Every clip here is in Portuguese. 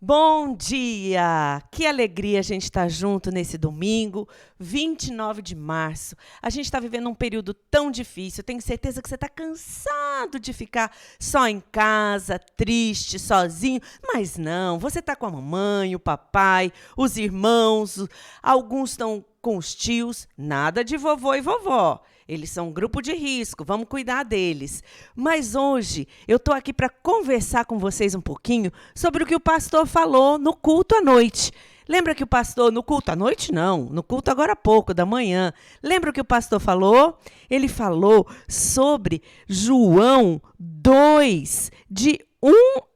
Bom dia! Que alegria a gente estar junto nesse domingo, 29 de março. A gente está vivendo um período tão difícil. Eu tenho certeza que você está cansado de ficar só em casa, triste, sozinho. Mas não, você está com a mamãe, o papai, os irmãos, alguns estão com os tios. Nada de vovô e vovó. Eles são um grupo de risco, vamos cuidar deles. Mas hoje eu estou aqui para conversar com vocês um pouquinho sobre o que o pastor falou no culto à noite. Lembra que o pastor, no culto à noite não, no culto agora há pouco, da manhã. Lembra o que o pastor falou? Ele falou sobre João 2, de 1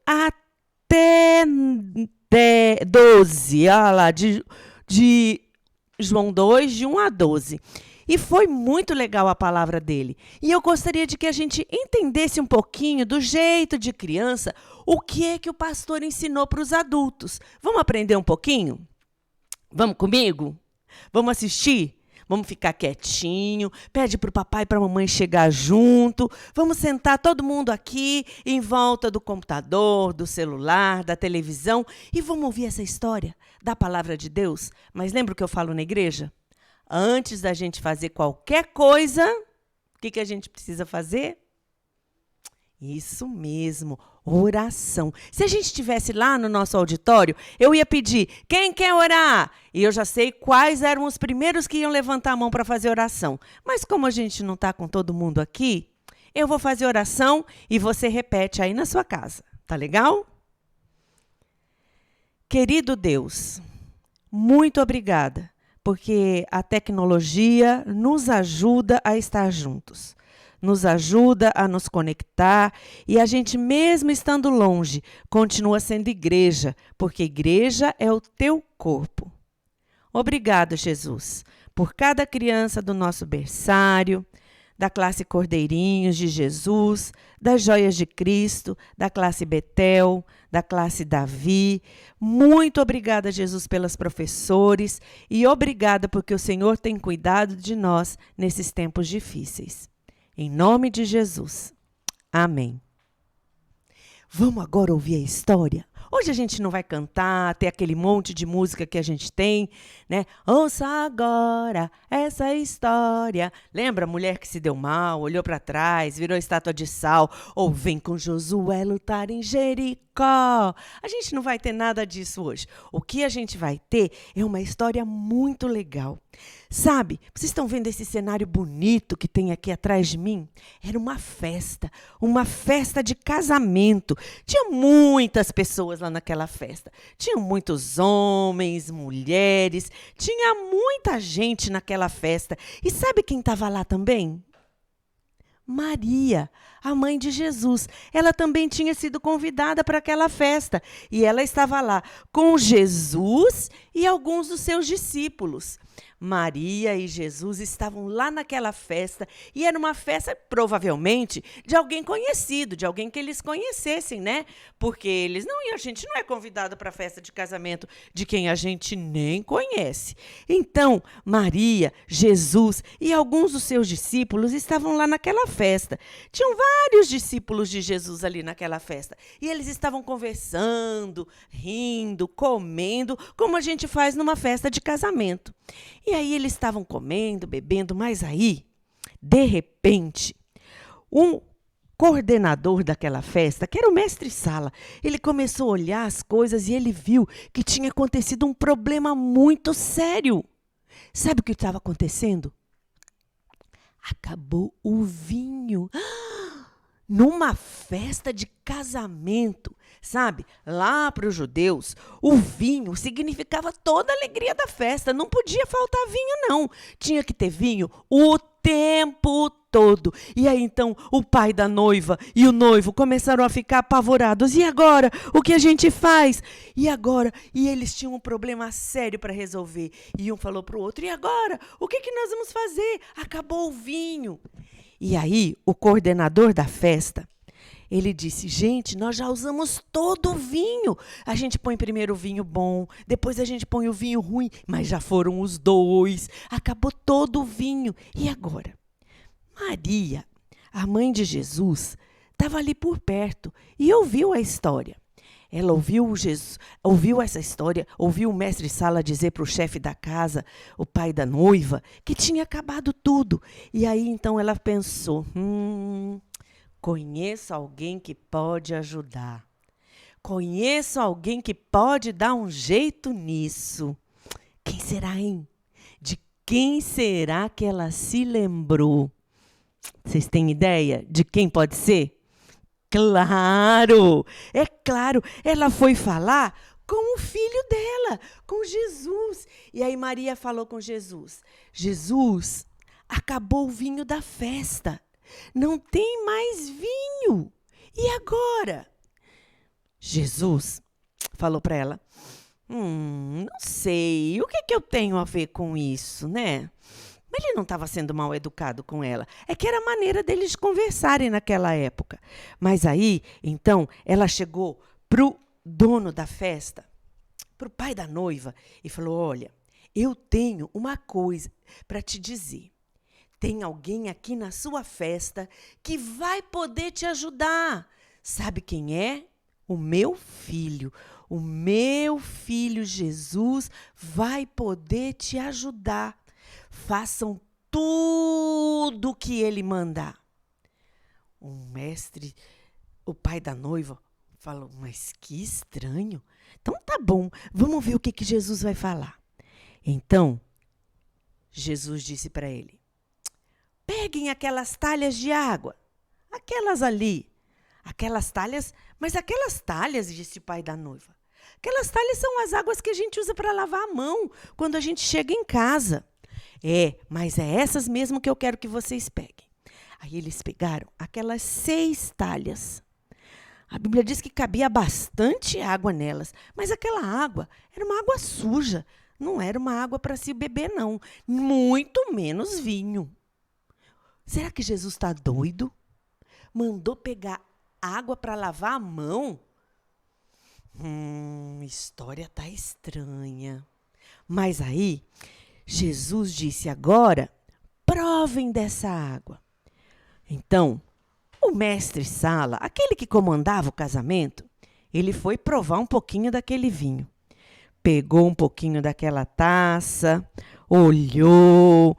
até 12. Olha lá, de João 2, de 1 a 12. E foi muito legal a palavra dele. E eu gostaria de que a gente entendesse um pouquinho, do jeito de criança, o que é que o pastor ensinou para os adultos. Vamos aprender um pouquinho? Vamos comigo? Vamos assistir? Vamos ficar quietinho, pede para o papai e para a mamãe chegar junto. Vamos sentar todo mundo aqui em volta do computador, do celular, da televisão e vamos ouvir essa história da palavra de Deus. Mas lembra o que eu falo na igreja? Antes da gente fazer qualquer coisa, o que a gente precisa fazer? Isso mesmo, oração. Se a gente estivesse lá no nosso auditório, eu ia pedir, quem quer orar? E eu já sei quais eram os primeiros que iam levantar a mão para fazer oração. Mas como a gente não está com todo mundo aqui, eu vou fazer oração e você repete aí na sua casa. Tá legal? Querido Deus, muito obrigada, porque a tecnologia nos ajuda a estar juntos, nos ajuda a nos conectar e a gente, mesmo estando longe, continua sendo igreja, porque igreja é o teu corpo. Obrigado, Jesus, por cada criança do nosso berçário, da classe Cordeirinhos de Jesus, das Joias de Cristo, da classe Betel, da classe Davi. Muito obrigada, Jesus, pelas professores e obrigada porque o Senhor tem cuidado de nós nesses tempos difíceis. Em nome de Jesus. Amém. Vamos agora ouvir a história? Hoje a gente não vai cantar, ter aquele monte de música que a gente tem, né? Ouça agora essa história. Lembra a mulher que se deu mal, olhou para trás, virou estátua de sal? Ou vem com Josué lutar em Jericó? A gente não vai ter nada disso hoje. O que a gente vai ter é uma história muito legal. Sabe, vocês estão vendo esse cenário bonito que tem aqui atrás de mim? Era uma festa de casamento. Tinha muitas pessoas lá naquela festa. Tinham muitos homens, mulheres, tinha muita gente naquela festa. E sabe quem estava lá também? Maria, a mãe de Jesus. Ela também tinha sido convidada para aquela festa. E ela estava lá com Jesus e alguns dos seus discípulos. Maria e Jesus estavam lá naquela festa e era uma festa, provavelmente, de alguém conhecido, de alguém que eles conhecessem, né? Porque eles não iam, a gente não é convidado para a festa de casamento de quem a gente nem conhece. Então, Maria, Jesus e alguns dos seus discípulos estavam lá naquela festa. Tinham vários discípulos de Jesus ali naquela festa e eles estavam conversando, rindo, comendo, como a gente faz numa festa de casamento. E aí eles estavam comendo, bebendo, mas aí, de repente, um coordenador daquela festa, que era o mestre-sala, ele começou a olhar as coisas e ele viu que tinha acontecido um problema muito sério. Sabe o que estava acontecendo? Acabou o vinho. Numa festa de casamento, sabe? Lá para os judeus, o vinho significava toda a alegria da festa. Não podia faltar vinho, não. Tinha que ter vinho o tempo todo. E aí, então, o pai da noiva e o noivo começaram a ficar apavorados. E agora? O que a gente faz? E agora? E eles tinham um problema sério para resolver. E um falou para o outro, e agora? O que nós vamos fazer? Acabou o vinho. E aí, o coordenador da festa, ele disse, gente, nós já usamos todo o vinho. A gente põe primeiro o vinho bom, depois a gente põe o vinho ruim, mas já foram os dois. Acabou todo o vinho. E agora? Maria, a mãe de Jesus, estava ali por perto e ouviu a história. Ela ouviu Jesus, ouviu essa história, ouviu o mestre Sala dizer para o chefe da casa, o pai da noiva, que tinha acabado tudo. E aí então ela pensou, conheço alguém que pode ajudar. Conheço alguém que pode dar um jeito nisso. Quem será, hein? De quem será que ela se lembrou? Vocês têm ideia de quem pode ser? Claro! É claro, ela foi falar com o filho dela, com Jesus. E aí Maria falou com Jesus: Jesus, acabou o vinho da festa. Não tem mais vinho. E agora? Jesus falou para ela: não sei, o que eu tenho a ver com isso, né? Mas ele não estava sendo mal educado com ela. É que era a maneira deles conversarem naquela época. Mas aí, então, ela chegou pro dono da festa, pro pai da noiva, e falou: olha, eu tenho uma coisa para te dizer. Tem alguém aqui na sua festa que vai poder te ajudar. Sabe quem é? O meu filho. O meu filho Jesus vai poder te ajudar. Façam tudo o que ele mandar. O mestre, o pai da noiva, falou: mas que estranho. Então tá bom, vamos ver o que Jesus vai falar. Então, Jesus disse para ele: peguem aquelas talhas de água, aquelas ali. Aquelas talhas, mas aquelas talhas, disse o pai da noiva, aquelas talhas são as águas que a gente usa para lavar a mão quando a gente chega em casa. Mas é essas mesmo que eu quero que vocês peguem. Aí eles pegaram aquelas 6 talhas. A Bíblia diz que cabia bastante água nelas, mas aquela água era uma água suja, não era uma água para se beber, não. Muito menos vinho. Será que Jesus está doido? Mandou pegar água para lavar a mão? História tá estranha. Mas aí, Jesus disse: agora, provem dessa água. Então, o mestre Sala, aquele que comandava o casamento, ele foi provar um pouquinho daquele vinho. Pegou um pouquinho daquela taça, olhou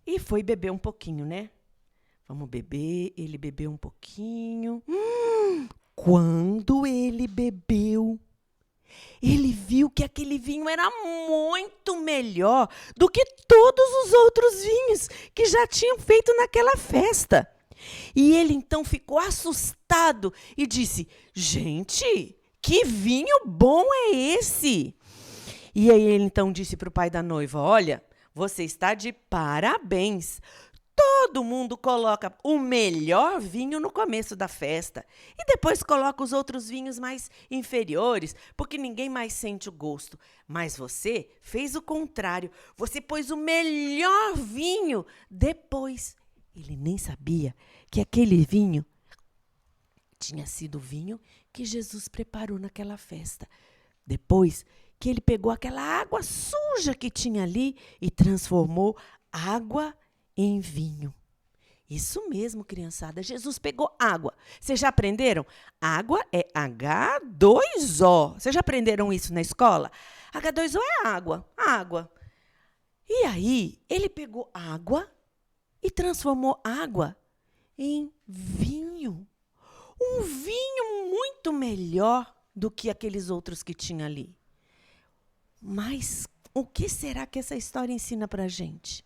e foi beber um pouquinho, né? Vamos beber. Ele bebeu um pouquinho. Quando ele bebeu, ele viu que aquele vinho era muito melhor do que todos os outros vinhos que já tinham feito naquela festa. E ele então ficou assustado e disse: gente, que vinho bom é esse? E aí ele então disse para o pai da noiva: olha, você está de parabéns. Todo mundo coloca o melhor vinho no começo da festa e depois coloca os outros vinhos mais inferiores, porque ninguém mais sente o gosto. Mas você fez o contrário. Você pôs o melhor vinho depois. Ele nem sabia que aquele vinho tinha sido o vinho que Jesus preparou naquela festa. Depois que ele pegou aquela água suja que tinha ali e transformou água em vinho. Isso mesmo, criançada. Jesus pegou água. Vocês já aprenderam? Água é H2O. Vocês já aprenderam isso na escola? H2O é água. Água. E aí, ele pegou água e transformou água em vinho. Um vinho muito melhor do que aqueles outros que tinha ali. Mas o que será que essa história ensina pra gente?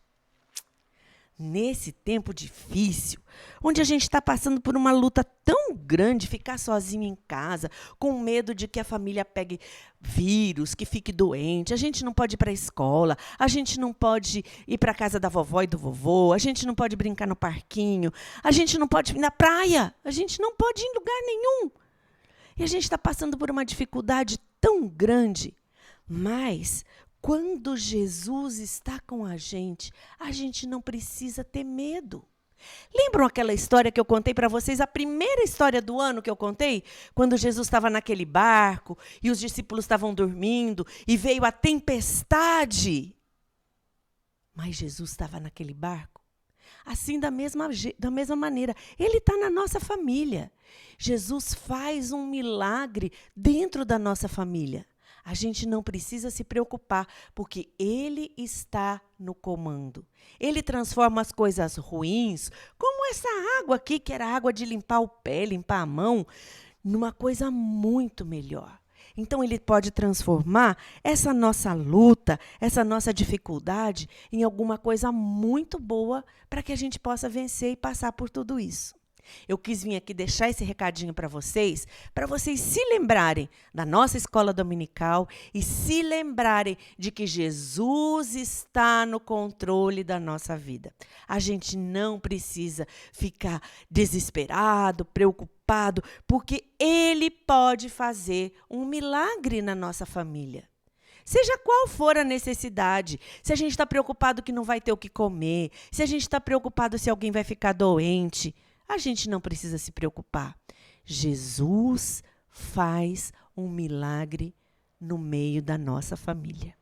Nesse tempo difícil, onde a gente está passando por uma luta tão grande, ficar sozinho em casa, com medo de que a família pegue vírus, que fique doente, a gente não pode ir para a escola, a gente não pode ir para a casa da vovó e do vovô, a gente não pode brincar no parquinho, a gente não pode ir na praia, a gente não pode ir em lugar nenhum. E a gente está passando por uma dificuldade tão grande, mas quando Jesus está com a gente não precisa ter medo. Lembram aquela história que eu contei para vocês, a primeira história do ano que eu contei? Quando Jesus estava naquele barco e os discípulos estavam dormindo e veio a tempestade. Mas Jesus estava naquele barco. Assim, da mesma maneira, Ele está na nossa família. Jesus faz um milagre dentro da nossa família. A gente não precisa se preocupar, porque Ele está no comando. Ele transforma as coisas ruins, como essa água aqui, que era água de limpar o pé, limpar a mão, numa coisa muito melhor. Então, Ele pode transformar essa nossa luta, essa nossa dificuldade, em alguma coisa muito boa para que a gente possa vencer e passar por tudo isso. Eu quis vir aqui deixar esse recadinho para vocês se lembrarem da nossa escola dominical e se lembrarem de que Jesus está no controle da nossa vida. A gente não precisa ficar desesperado, preocupado, porque Ele pode fazer um milagre na nossa família. Seja qual for a necessidade, se a gente está preocupado que não vai ter o que comer, se a gente está preocupado se alguém vai ficar doente, a gente não precisa se preocupar. Jesus faz um milagre no meio da nossa família.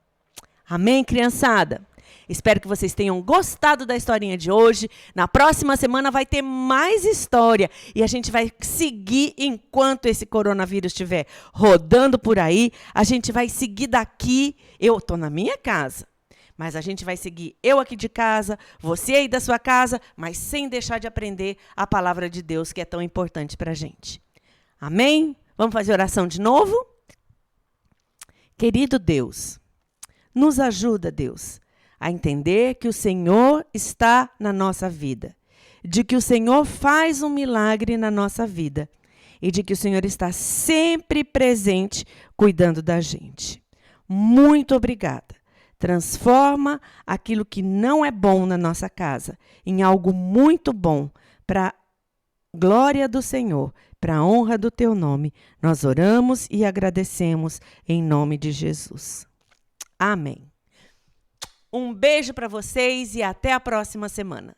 Amém, criançada? Espero que vocês tenham gostado da historinha de hoje. Na próxima semana vai ter mais história. E a gente vai seguir enquanto esse coronavírus estiver rodando por aí. A gente vai seguir daqui. Eu estou na minha casa. Mas a gente vai seguir eu aqui de casa, você aí da sua casa, mas sem deixar de aprender a palavra de Deus, que é tão importante para a gente. Amém? Vamos fazer oração de novo? Querido Deus, nos ajuda, Deus, a entender que o Senhor está na nossa vida, de que o Senhor faz um milagre na nossa vida e de que o Senhor está sempre presente cuidando da gente. Muito obrigada. Transforma aquilo que não é bom na nossa casa em algo muito bom para a glória do Senhor, para a honra do teu nome. Nós oramos e agradecemos em nome de Jesus. Amém. Um beijo para vocês e até a próxima semana.